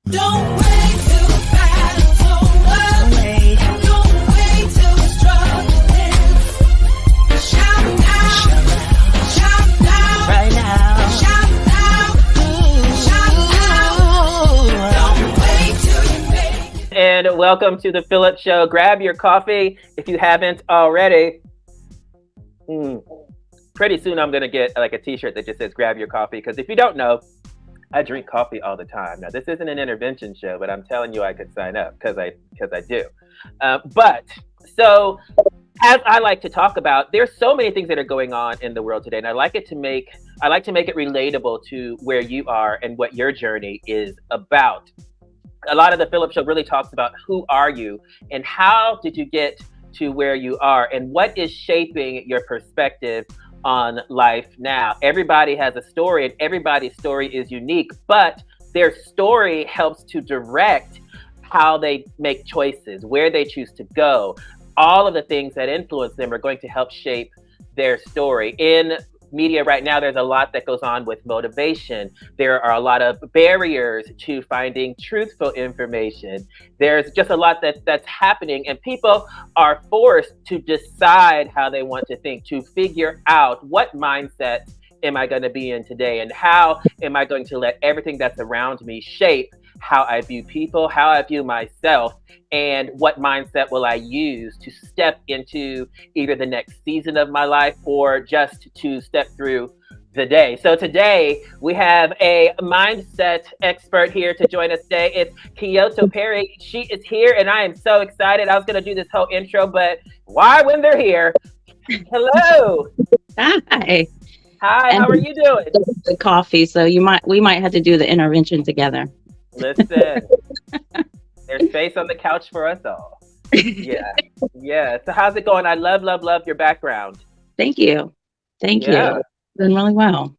Don't wait till the battle's over. Don't wait till the struggle ends. Shout now, shout now, right now, shout now, shout now. Don't wait till you make it. And welcome to the Phillip Show. Grab your coffee if you haven't already. Pretty soon I'm gonna get like a T-shirt that just says "Grab your coffee," because if you don't know, I drink coffee all the time. Now, this isn't an intervention show, but I'm telling you I could sign up because I do. But so, as I like to talk about, there's so many things that are going on in the world today, and I like to make it relatable to where you are and what your journey is about. A lot of the Phillip Show really talks about who are you and how did you get to where you are and what is shaping your perspective on life now. Everybody has a story and everybody's story is unique, but their story helps to direct how they make choices, where they choose to go. All of the things that influence them are going to help shape their story. In media right now, there's a lot that goes on with motivation. There are a lot of barriers to finding truthful information. There's just a lot that's happening, and people are forced to decide how they want to think, to figure out what mindset am I going to be in today, and how am I going to let everything that's around me shape how I view people, how I view myself, and what mindset will I use to step into either the next season of my life or just to step through the day. So today we have a mindset expert here to join us today. It's Kyoto Perry. She is here and I am so excited. I was going to do this whole intro, but why when they're here? Hello. Hi. Hi, how are you doing? The coffee, so we might have to do the intervention together. Listen, there's space on the couch for us all. Yeah. So how's it going? I love your background. Thank you. Thank you. Doing really well.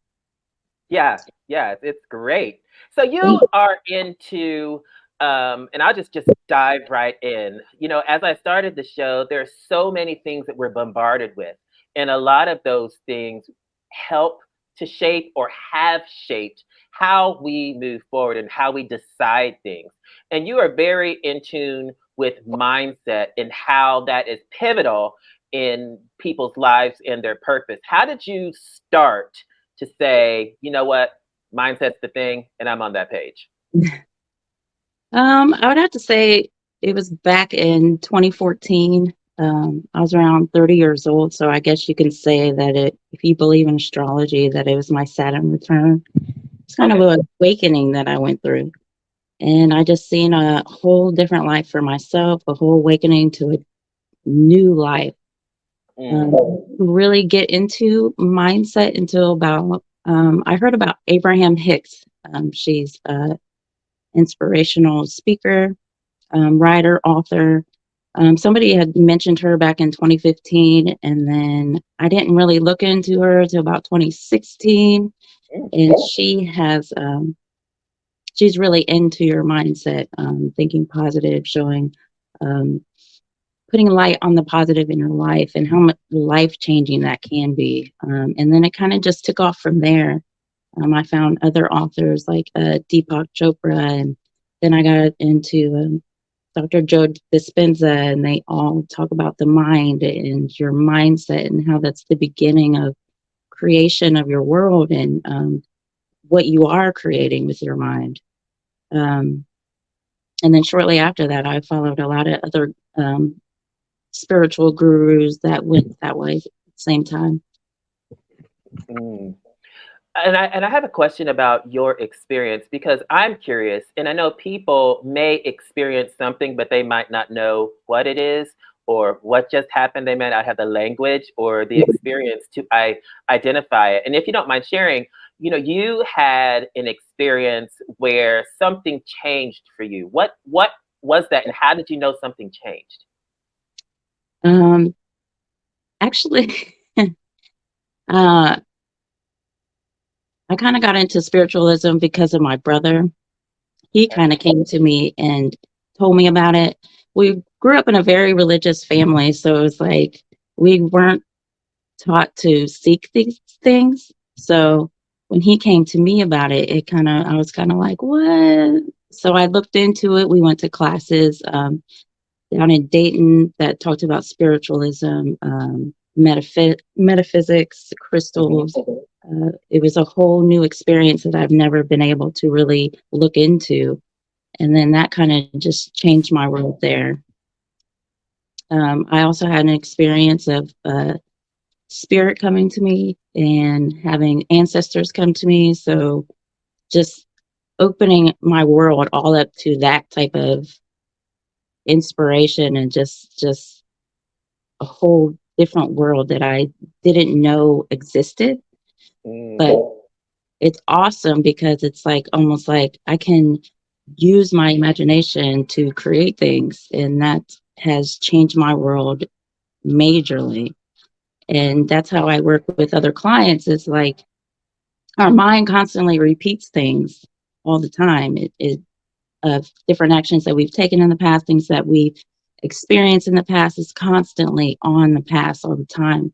Yeah, it's great. So you are into, and I'll just dive right in. You know, as I started the show, there's so many things that we're bombarded with, and a lot of those things help to shape or have shaped how we move forward and how we decide things. And you are very in tune with mindset and how that is pivotal in people's lives and their purpose. How did you start to say, you know what, mindset's the thing, and I'm on that page? I would have to say it was back in 2014. I was around 30 years old, so I guess you can say that if you believe in astrology, that it was my Saturn return. It's kind of an awakening that I went through. And I just seen a whole different life for myself, a whole awakening to a new life. Really get into mindset until about, I heard about Abraham Hicks. She's an inspirational speaker, writer, author. Somebody had mentioned her back in 2015, and then I didn't really look into her until about 2016. And she has, she's really into your mindset, thinking positive, showing, putting light on the positive in your life and how much life-changing that can be. And then it kind of just took off from there. I found other authors like Deepak Chopra, and then I got into Dr. Joe Dispenza, and they all talk about the mind and your mindset and how that's the beginning of creation of your world and what you are creating with your mind. And then shortly after that, I followed a lot of other spiritual gurus that went that way at the same time. And I have a question about your experience, because I'm curious, and I know people may experience something, but they might not know what it is or what just happened. They may not have the language or the experience to identify it. And if you don't mind sharing, you know, you had an experience where something changed for you. What was that, and how did you know something changed? Actually, I kind of got into spiritualism because of my brother. He kind of came to me and told me about it. We grew up in a very religious family, so it was like we weren't taught to seek these things. So when he came to me about it, I was kind of like, what? So I looked into it. We went to classes down in Dayton that talked about spiritualism, metaphysics, Hmm. crystals. It was a whole new experience that I've never been able to really look into. And then that kind of just changed my world there. I also had an experience of spirit coming to me and having ancestors come to me. So just opening my world all up to that type of inspiration and just a whole different world that I didn't know existed. Mm. But it's awesome because it's like almost like I can use my imagination to create things, and that has changed my world majorly. And that's how I work with other clients. It's like our mind constantly repeats things all the time. It of different actions that we've taken in the past, things that we've experienced in the past is constantly on the past all the time.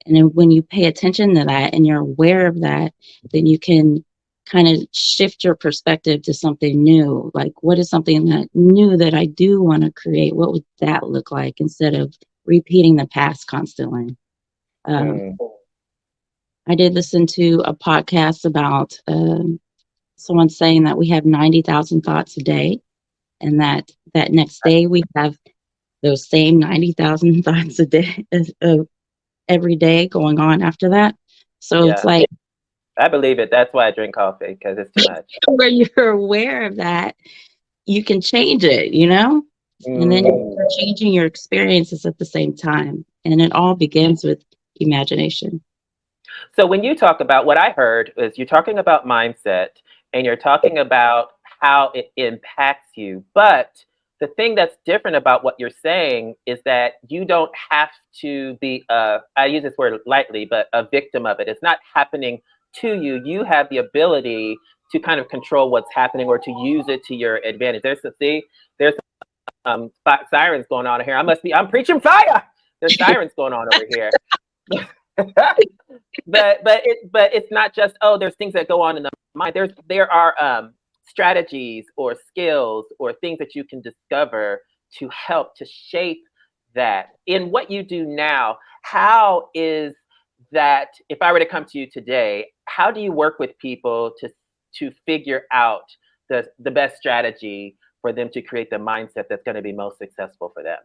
And then when you pay attention to that and you're aware of that, then you can kind of shift your perspective to something new. Like, what is something that new that I do want to create? What would that look like instead of repeating the past constantly? Um, Mm. I did listen to a podcast about someone saying that we have 90,000 thoughts a day, and that next day we have those same 90,000 thoughts a day every day going on after that. So it's Yeah, like I believe it. That's why I drink coffee because it's too much. where you're aware of that, you can change it, and then Mm. you're changing your experiences at the same time. And it all begins with imagination. So when you talk about what I heard is you're talking about mindset and you're talking about how it impacts you. But the thing that's different about what you're saying is that you don't have to be I use this word lightly, but a victim of it. It's not happening to you. You have the ability to kind of control what's happening or to use it to your advantage. There's sirens going on here. I'm preaching fire. There's sirens going on over here. But it's not just, oh, there's things that go on in the mind. There are strategies or skills or things that you can discover to help to shape that in what you do now. How is that, if I were to come to you today, how do you work with people to figure out the best strategy for them to create the mindset that's going to be most successful for them?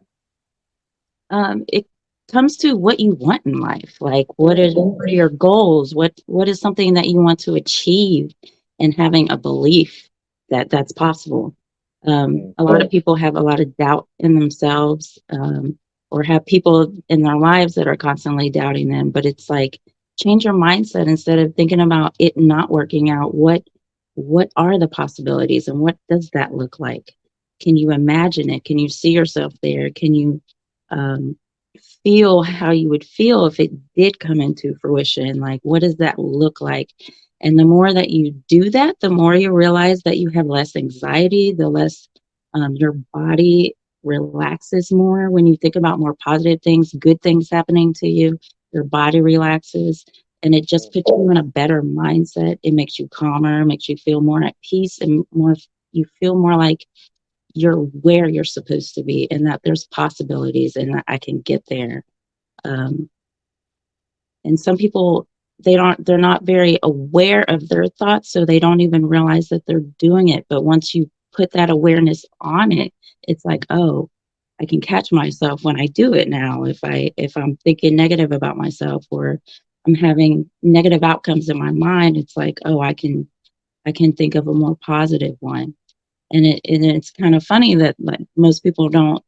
It comes to what you want in life. Like, Mm. what are your goals? What is something that you want to achieve, and having a belief that that's possible. Mm. A lot of people have a lot of doubt in themselves, or have people in their lives that are constantly doubting them. But it's like, change your mindset. Instead of thinking about it not working out, what are the possibilities, and what does that look like? Can you imagine it? Can you see yourself there? Can you um, feel how you would feel if it did come into fruition? Like, what does that look like? And the more that you do that, the more you realize that you have less anxiety, the less your body relaxes more. When you think about more positive things, good things happening to you, your body relaxes, and it just puts you in a better mindset. It makes you calmer, makes you feel more at peace, and more, you feel more like you're where you're supposed to be, and that there's possibilities, and that I can get there. Um, and some people, they're not very aware of their thoughts, so they don't even realize that they're doing it. But once you put that awareness on it, it's like, oh, I can catch myself when I do it now. If I'm thinking negative about myself, or I'm having negative outcomes in my mind, it's like, oh, I can think of a more positive one. And it's kind of funny that, like, most people don't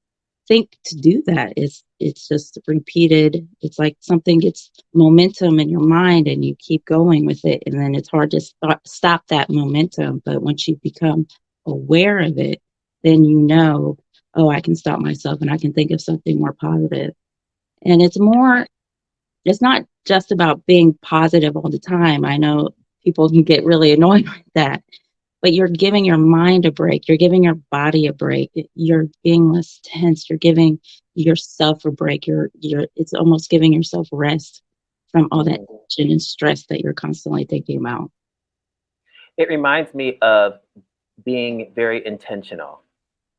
think to do that. It's just repeated. It's like something gets momentum in your mind, and you keep going with it, and then it's hard to stop that momentum. But once you become aware of it, then oh, I can stop myself, and I can think of something more positive. And it's not just about being positive all the time. I know people can get really annoyed with that, but you're giving your mind a break. You're giving your body a break. You're being less tense. You're giving yourself a break. It's almost giving yourself rest from all that Mm. tension and stress that you're constantly thinking about. It reminds me of being very intentional.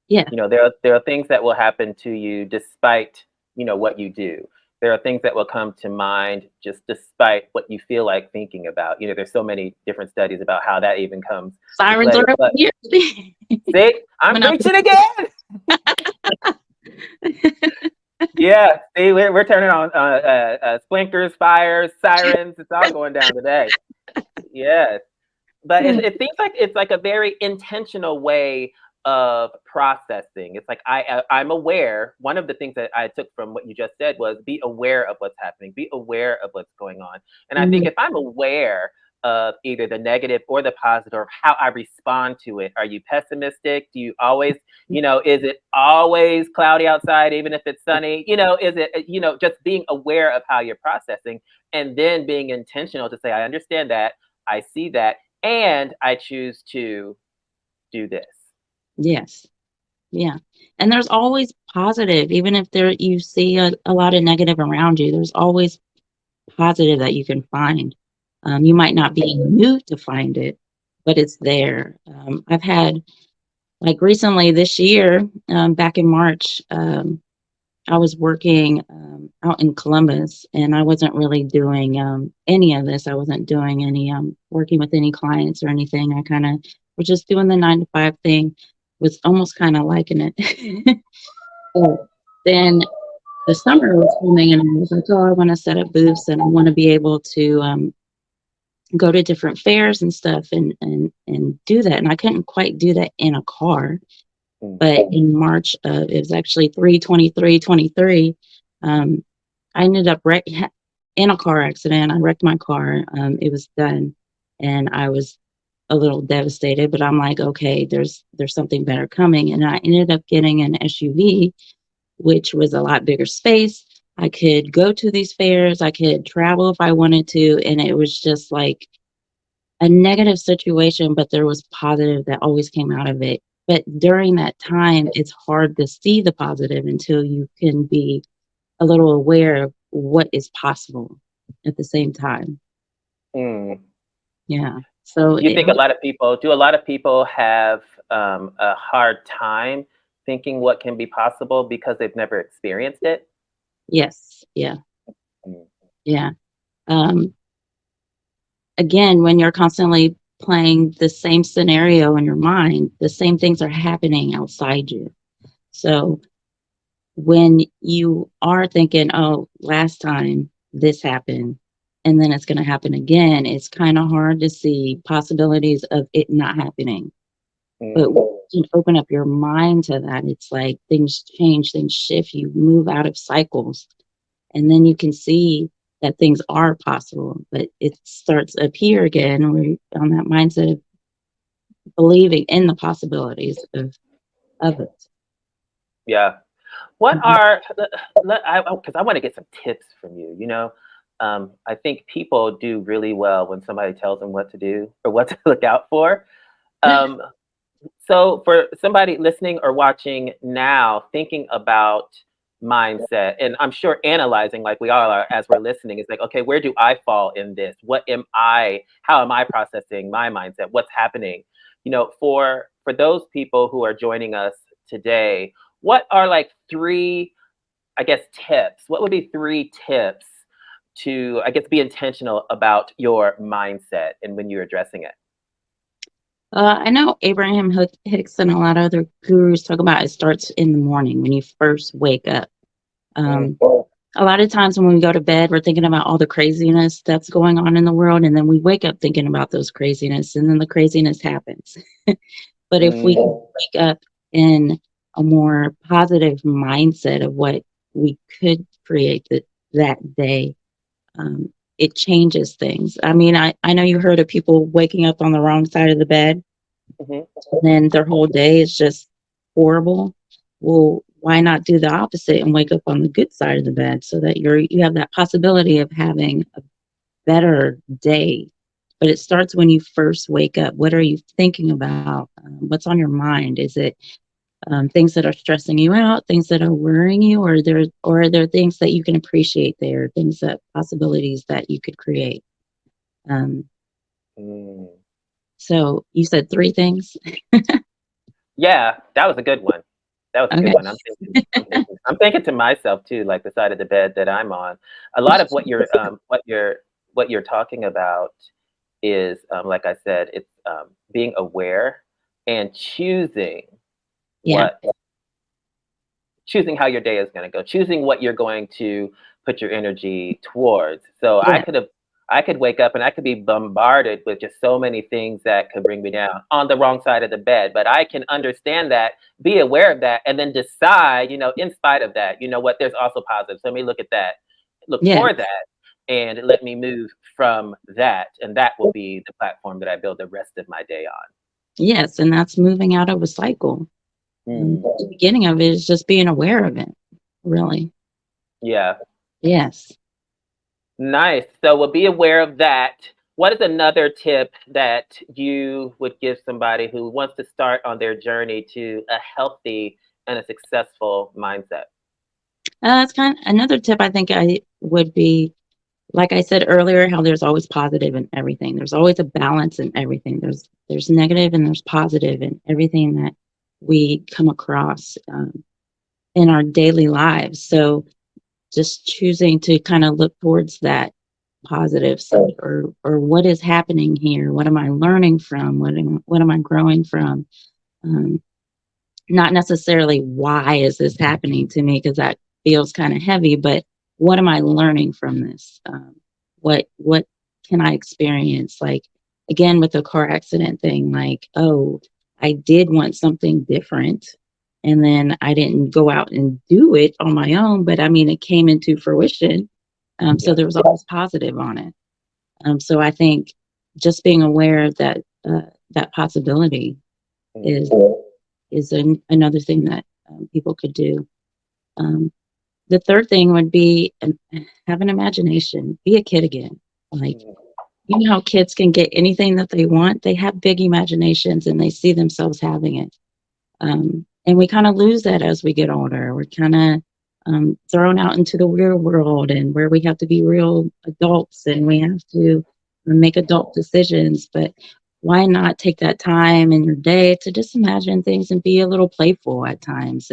Yeah. There are things that will happen to you despite, what you do. There are things that will come to mind just despite what you feel like thinking about. There's so many different studies about how that even comes to Sirens play. are up But here. see, I'm When I preaching again. Yeah, see, we're turning on sprinkers, fires, sirens. It's all going down today. Yes. But it seems like it's like a very intentional way of processing. It's like I'm aware. One of the things that I took from what you just said was be aware of what's happening, be aware of what's going on. And I think Mhm. if I'm aware of either the negative or the positive, or how I respond to it, are you pessimistic? Do you always, is it always cloudy outside, even if it's sunny? Is it, just being aware of how you're processing, and then being intentional to say, I understand that, I see that, and I choose to do this. Yes. Yeah. And there's always positive, even if you see a lot of negative around you, there's always positive that you can find. You might not be in the mood to find it, but it's there. I've had, like recently this year, back in March, I was working out in Columbus, and I wasn't really doing any of this. I wasn't doing any working with any clients or anything. I kind of was just doing the 9 to 5 thing, was almost kind of liking it. But then the summer was coming, and I was like, oh, I want to set up booths, and I want to be able to go to different fairs and stuff, and do that. And I couldn't quite do that in a car. But in March of, it was actually 3/23/23, I ended up in a car accident. I wrecked my car. It was done, and I was a little devastated. But I'm like, okay, there's something better coming, and I ended up getting an SUV, which was a lot bigger space. I could go to these fairs. I could travel if I wanted to, and it was just like a negative situation, but there was positive that always came out of it. But during that time, it's hard to see the positive until you can be a little aware of what is possible at the same time. Mm. Yeah. So You it think do a lot of people have a hard time thinking what can be possible because they've never experienced it? yes. Yeah. Mm. Yeah. Um, again, when you're constantly playing the same scenario in your mind, the same things are happening outside you. So when you are thinking, oh, last time this happened, and then it's going to happen again, it's kind of hard to see possibilities of it not happening. But when Mm. you can open up your mind to that, it's like things change, things shift, you move out of cycles, and then you can see that things are possible. But it starts up here again, we're on that mindset of believing in the possibilities of it. Yeah. What Mhm. are, because I want to get some tips from you, I think people do really well when somebody tells them what to do or what to look out for. Um, So, for somebody listening or watching now, thinking about mindset, and I'm sure analyzing like we all are as we're listening, it's like, okay, where do I fall in this? How am I processing my mindset? What's happening? For those people who are joining us today, what are like three, I guess, tips? What would be three tips to, I guess, be intentional about your mindset and when you're addressing it? I know Abraham Hicks and a lot of other gurus talk about it starts in the morning when you first wake up. Mm, Um, a lot of times when we go to bed, we're thinking about all the craziness that's going on in the world, and then we wake up thinking about those craziness, and then the craziness happens. But if we mm, wake up in a more positive mindset of what we could create that day, um, it changes things. I mean, I know you heard of people waking up on the wrong side of the bed, mhm, and then their whole day is just horrible. Well, why not do the opposite and wake up on the good side of the bed so that you have that possibility of having a better day? But it starts when you first wake up. What are you thinking about? What's on your mind? Is it things that are stressing you out, things that are worrying you, or are there things that you can appreciate there, things that possibilities that you could create? Um, mm. So you said three things. Yeah, that was a good one. That was a good Okay. one. I'm thinking to myself too, like the side of the bed that I'm on. A lot of what you're talking about is, like I said, it's being aware and Yeah. what choosing how your day is going to go, choosing what you're going to put your energy towards. So Yeah. I could wake up and I could be bombarded with just so many things that could bring me down on the wrong side of the bed. But I can understand that, be aware of that, and then decide, in spite of that, you know what, there's also positives. Let me look at that, look Yeah. for that, and let me move from that. And that will be the platform that I build the rest of my day Yes. And that's moving out of a cycle. on. The beginning of it is just being aware of it. Really. Yeah. Yes. Nice. So we'll be aware of that. What is another tip that you would give somebody who wants to start on their journey to a healthy and a successful mindset? That's kind of another tip I think I would be, like I said earlier, how there's always positive in everything. There's always a balance in everything. There's negative and there's positive in everything that we come across in our daily lives. So just choosing to kind of look towards that positive side, or what is happening here? What am I learning from? What am I growing from? Um, Not necessarily why is this happening to me, because that feels kind of heavy, but what am I learning from this? What can I experience? Like, again, with the car accident thing, like, oh, I did want something different, and then I didn't go out and do it on my own, but I mean, it came into fruition. So Yeah. there was always positive on it. So I think just being aware that that possibility Mm. is another thing that people could do. Um, the third thing would be have an imagination. Be a kid again. Like, Mm. you know how kids can get anything that they want. They have big imaginations and they see themselves having it. And we kind of lose that as we get older. We're kind of thrown out into the real world, and where we have to be real adults and we have to make adult decisions. But why not take that time in your day to just imagine things and be a little playful at times?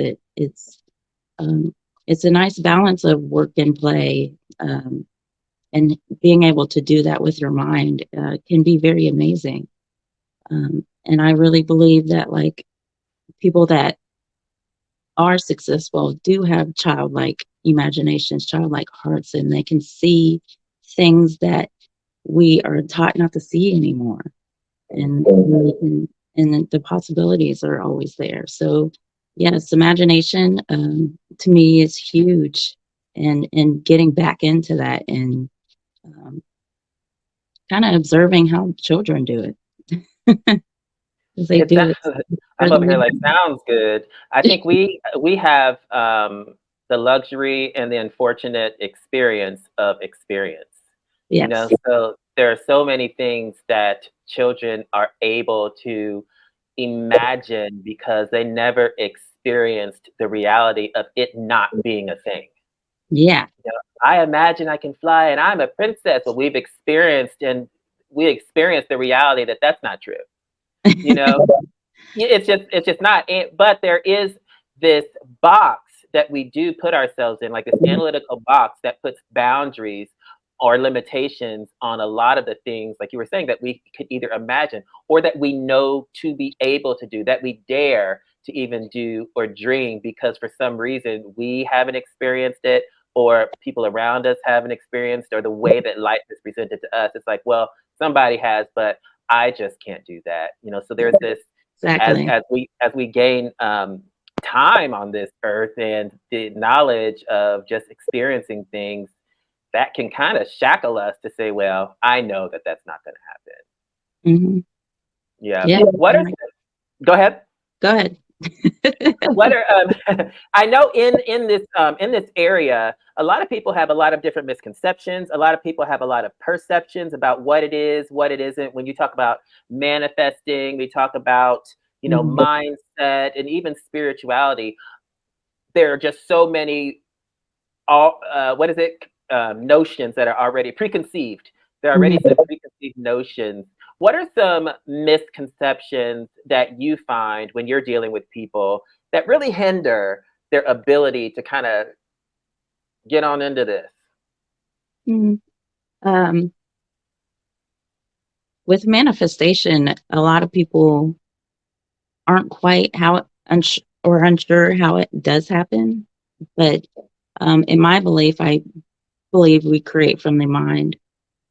Um, it's a nice balance of work and play. And being able to do that with your mind can be very amazing. And I really believe that, like, people that are successful do have childlike imaginations, childlike hearts, and they can see things that we are taught not to see anymore. And the possibilities are always there. So, yes, imagination to me is huge, and getting back into that, and um, kind of observing how children do it, because they It do it sounds, I'm further over here than like sounds good. I think we have the luxury and the unfortunate experience of experience. yes, So there are so many things that children are able to imagine because they never experienced the reality of it not being a thing. yeah, I imagine I can fly and I'm a princess, but we experienced the reality that that's not true. You know, yeah, it's just not. But there is this box that we do put ourselves in, like this analytical box that puts boundaries or limitations on a lot of the things, like you were saying, that we could either imagine or that we know to be able to do, that we dare to even do or dream, because for some reason we haven't experienced it, or people around us haven't experienced, or the way that life is presented to us. It's like, well, somebody has, but I just can't do that. So there's this, as exactly. we gain time on this earth and the knowledge of just experiencing things, that can kind of shackle us to say, well, I know that that's not going to happen. Hmm. Yeah. Yeah, What are, go ahead. go ahead. What are I know in this area, a lot of people have a lot of different misconceptions. A lot of people have a lot of perceptions about what it is, what it isn't. When you talk about manifesting, we talk about Mhm. mindset and even spirituality. There are just so many, all what is it, notions that are already preconceived. There are already Mhm. some preconceived notions. what are some misconceptions that you find when you're dealing with people that really hinder their ability to kind of get on into this? Mhm. Um, with manifestation, a lot of people aren't quite or unsure how it does happen. But in my belief, I believe we create from the mind.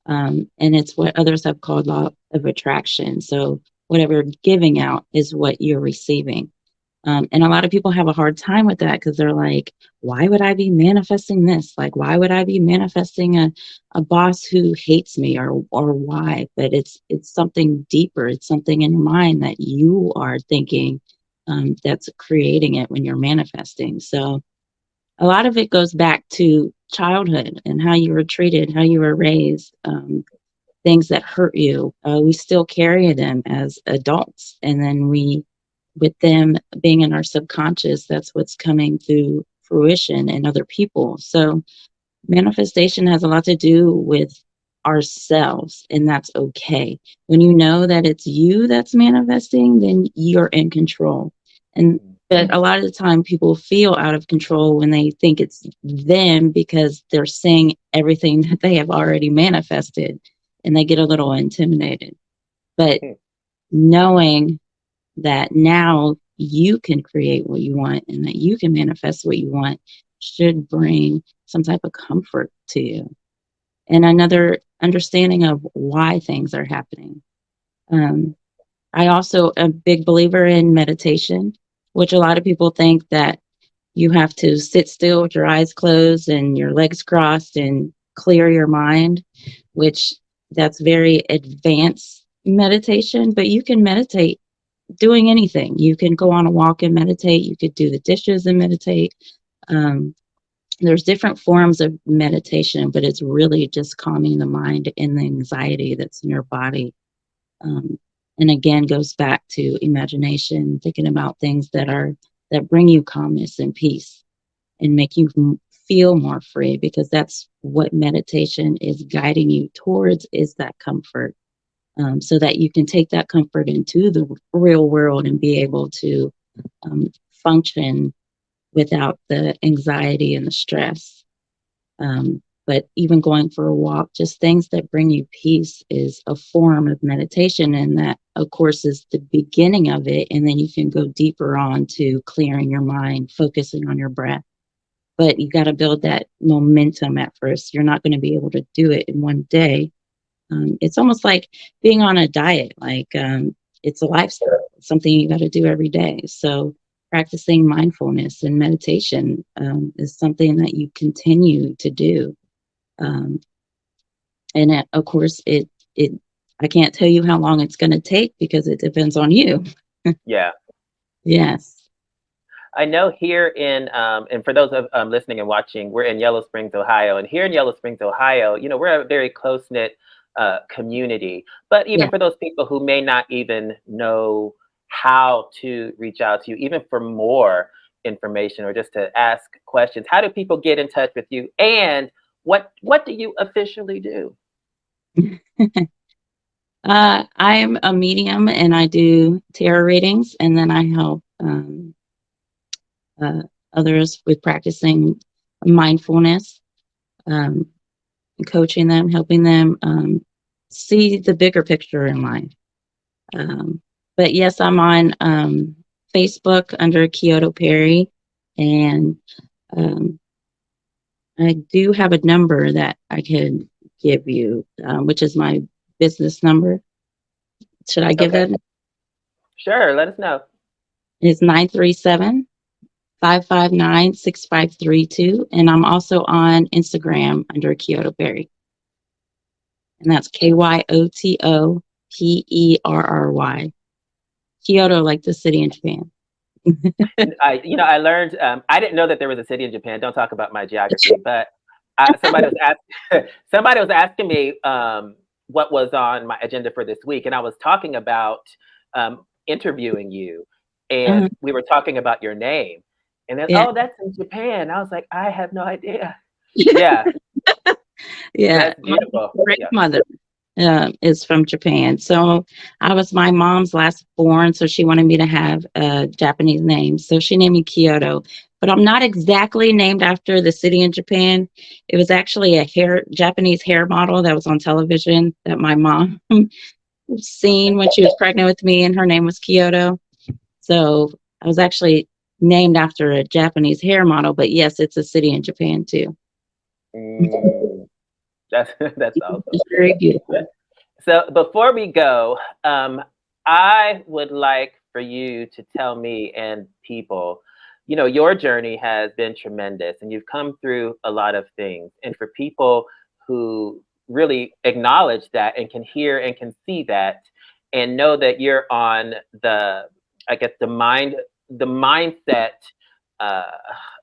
And it's what others have called law of attraction. So whatever you're giving out is what you're receiving. And a lot of people have a hard time with that because they're like, why would I be manifesting this? Like, why would I be manifesting a boss who hates me or why? But it's something deeper. It's something in your mind that you are thinking that's creating it when you're manifesting. So a lot of it goes back to childhood and how you were treated, how you were raised, things that hurt you. We still carry them as adults. And then with them being in our subconscious, that's what's coming through fruition in other people. So manifestation has a lot to do with ourselves, and that's okay. When you know that it's you that's manifesting, then you're in control. And but a lot of the time people feel out of control when they think it's them because they're seeing everything that they have already manifested and they get a little intimidated. But knowing that now you can create what you want and that you can manifest what you want should bring some type of comfort to you and another understanding of why things are happening. Um, I also a big believer in meditation, which a lot of people think that you have to sit still with your eyes closed and your legs crossed and clear your mind, which that's very advanced meditation, but you can meditate doing anything. You can go on a walk and meditate. You could do the dishes and meditate. Um, there's different forms of meditation, but it's really just calming the mind and the anxiety that's in your body. Um, and again, goes back to imagination, thinking about things that bring you calmness and peace and make you feel more free, because that's what meditation is guiding you towards, is that comfort, so that you can take that comfort into the real world and be able to function without the anxiety and the stress. But even going for a walk, just things that bring you peace is a form of meditation. And that, of course, is the beginning of it. And then you can go deeper on to clearing your mind, focusing on your breath. But you got to build that momentum at first. You're not going to be able to do it in one day. It's almost like being on a diet. It's a lifestyle, it's something you got to do every day. So practicing mindfulness and meditation is something that you continue to do. Um, of course, it I can't tell you how long it's going to take because it depends on you. Yeah. Yes. I know here and for those of listening and watching, we're in Yellow Springs, Ohio, and here in Yellow Springs, Ohio, we're a very close knit community. But even Yeah. for those people who may not even know how to reach out to you, even for more information or just to ask questions, how do people get in touch with you? And what do you officially do? I'm a medium and I do tarot readings, and then I help uh, others with practicing mindfulness, um, coaching them, helping them see the bigger picture in life. Um, but yes, I'm on Facebook under Kyoto Perry, and um, I do have a number that I can give you, which is my business number. Should I give Okay, that? sure. Let us know. It's 937-559-6532. And I'm also on Instagram under Kyoto Perry. And that's KYOTOPERRY. Kyoto, like the city in Japan. I learned. I didn't know that there was a city in Japan. Don't talk about my geography. But somebody was somebody was asking me what was on my agenda for this week, and I was talking about interviewing you, Uh, and we were talking about your name, and then, yeah. oh, that's in Japan. I was like, I have no idea. Yeah, Yeah. that's My beautiful. Yeah. grandmother. is from Japan. So I was my mom's last born, so she wanted me to have a Japanese name. So she named me Kyoto. But I'm not exactly named after the city in Japan. It was actually a Japanese hair model that was on television that my mom seen when she was pregnant with me, and her name was Kyoto. So I was actually named after a Japanese hair model, but yes, it's a city in Japan too. Mm, that's awesome. It's very beautiful. So before we go, I would like for you to tell me and people, your journey has been tremendous and you've come through a lot of things. And for people who really acknowledge that and can hear and can see that and know that you're on I guess, the mindset, uh,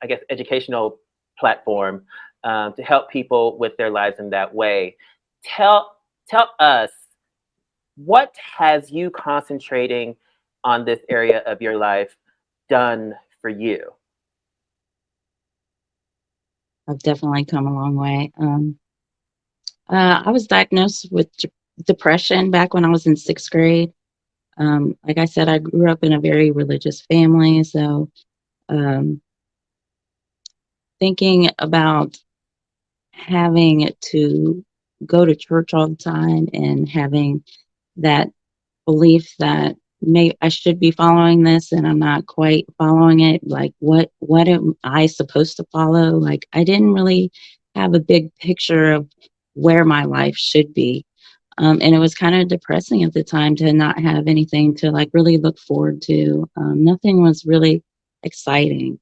I guess, educational platform to help people with their lives in that way. Tell tell us, what has you concentrating on this area of your life done for you? I've definitely come a long way. I was diagnosed with depression back when I was in sixth grade. Like I said, I grew up in a very religious family. So um, thinking about having to go to church all the time and having that belief that I should be following this and I'm not quite following it. Like what am I supposed to follow? Like I didn't really have a big picture of where my life should be. And it was kind of depressing at the time to not have anything to like really look forward to. Nothing was really exciting.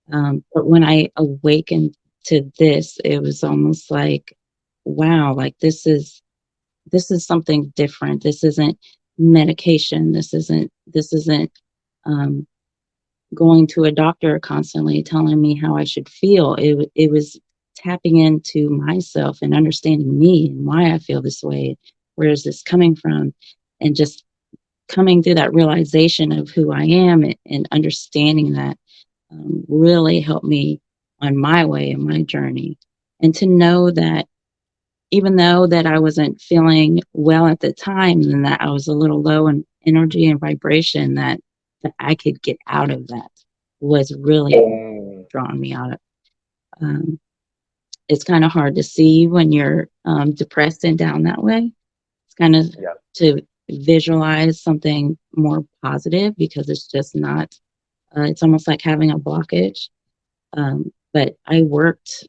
But when I awakened to this, it was almost like, wow, like this is something different. This isn't medication. This isn't um, going to a doctor constantly telling me how I should feel. It was tapping into myself and understanding me and why I feel this way. Where is this coming from? And just coming through that realization of who I am and understanding that really helped me on my way and my journey. And to know that even though that I wasn't feeling well at the time and that I was a little low in energy and vibration, that I could get out of that was really Mm, drawing me out of. Um, it's kind of hard to see when you're depressed and down that way. It's kind of yeah. to visualize something more positive because it's just not. It's almost like having a blockage. But I worked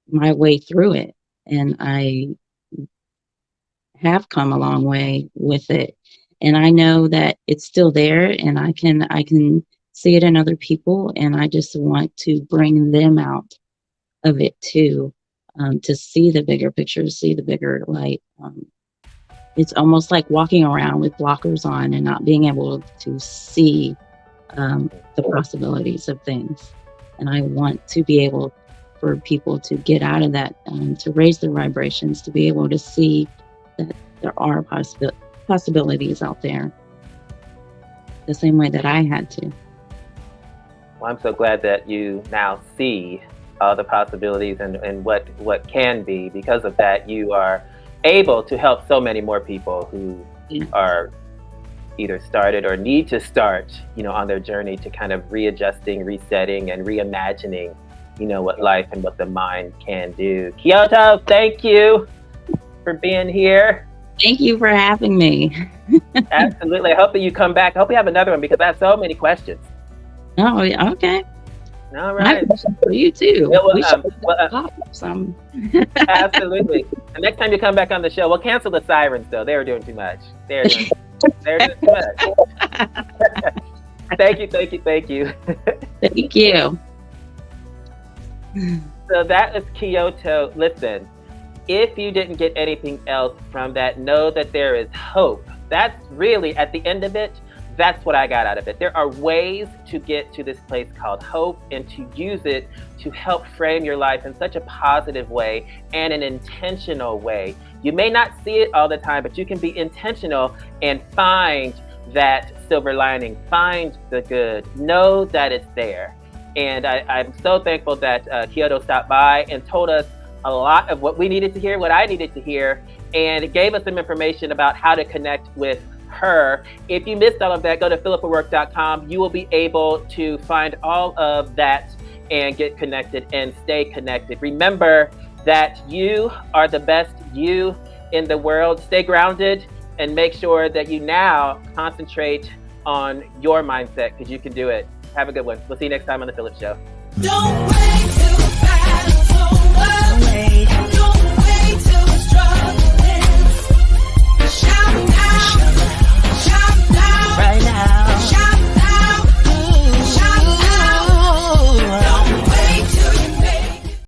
my way through it, and I have come a long way with it. And I know that it's still there and I can see it in other people, and I just want to bring them out of it too, to see the bigger picture, to see the bigger light. It's almost like walking around with blockers on and not being able to see the possibilities of things. And I want to be able for people to get out of that, to raise their vibrations, to be able to see that there are possibilities out there, the same way that I had to. Well, I'm so glad that you now see all the possibilities and what can be. Because of that, you are able to help so many more people who Yeah. are either started or need to start, on their journey to kind of readjusting, resetting, and reimagining, what life and what the mind can do. Kyoto, thank you for being here. Thank you for having me. Absolutely. I hope that you come back. I hope we have another one because I have so many questions. Oh, yeah, okay. All I have right. a question for you too. Yeah, We should well, talk some. absolutely. The next time you come back on the show, we'll cancel the sirens though. They're doing too much. They're doing too much. Thank you. Thank you. So that is Kyoto. Listen, if you didn't get anything else from that, know that there is hope. That's really, at the end of it, that's what I got out of it. There are ways to get to this place called hope and to use it to help frame your life in such a positive way and an intentional way. You may not see it all the time, but you can be intentional and find that silver lining, find the good, know that it's there. And I'm so thankful that Kyoto stopped by and told us a lot of what we needed to hear, what I needed to hear, and it gave us some information about how to connect with her. If you missed all of that, go to phillipatwork.com. You will be able to find all of that and get connected and stay connected. Remember that you are the best you in the world. Stay grounded and make sure that you now concentrate on your mindset, because you can do it. Have a good one. We'll see you next time on The Phillip Show. Don't wait.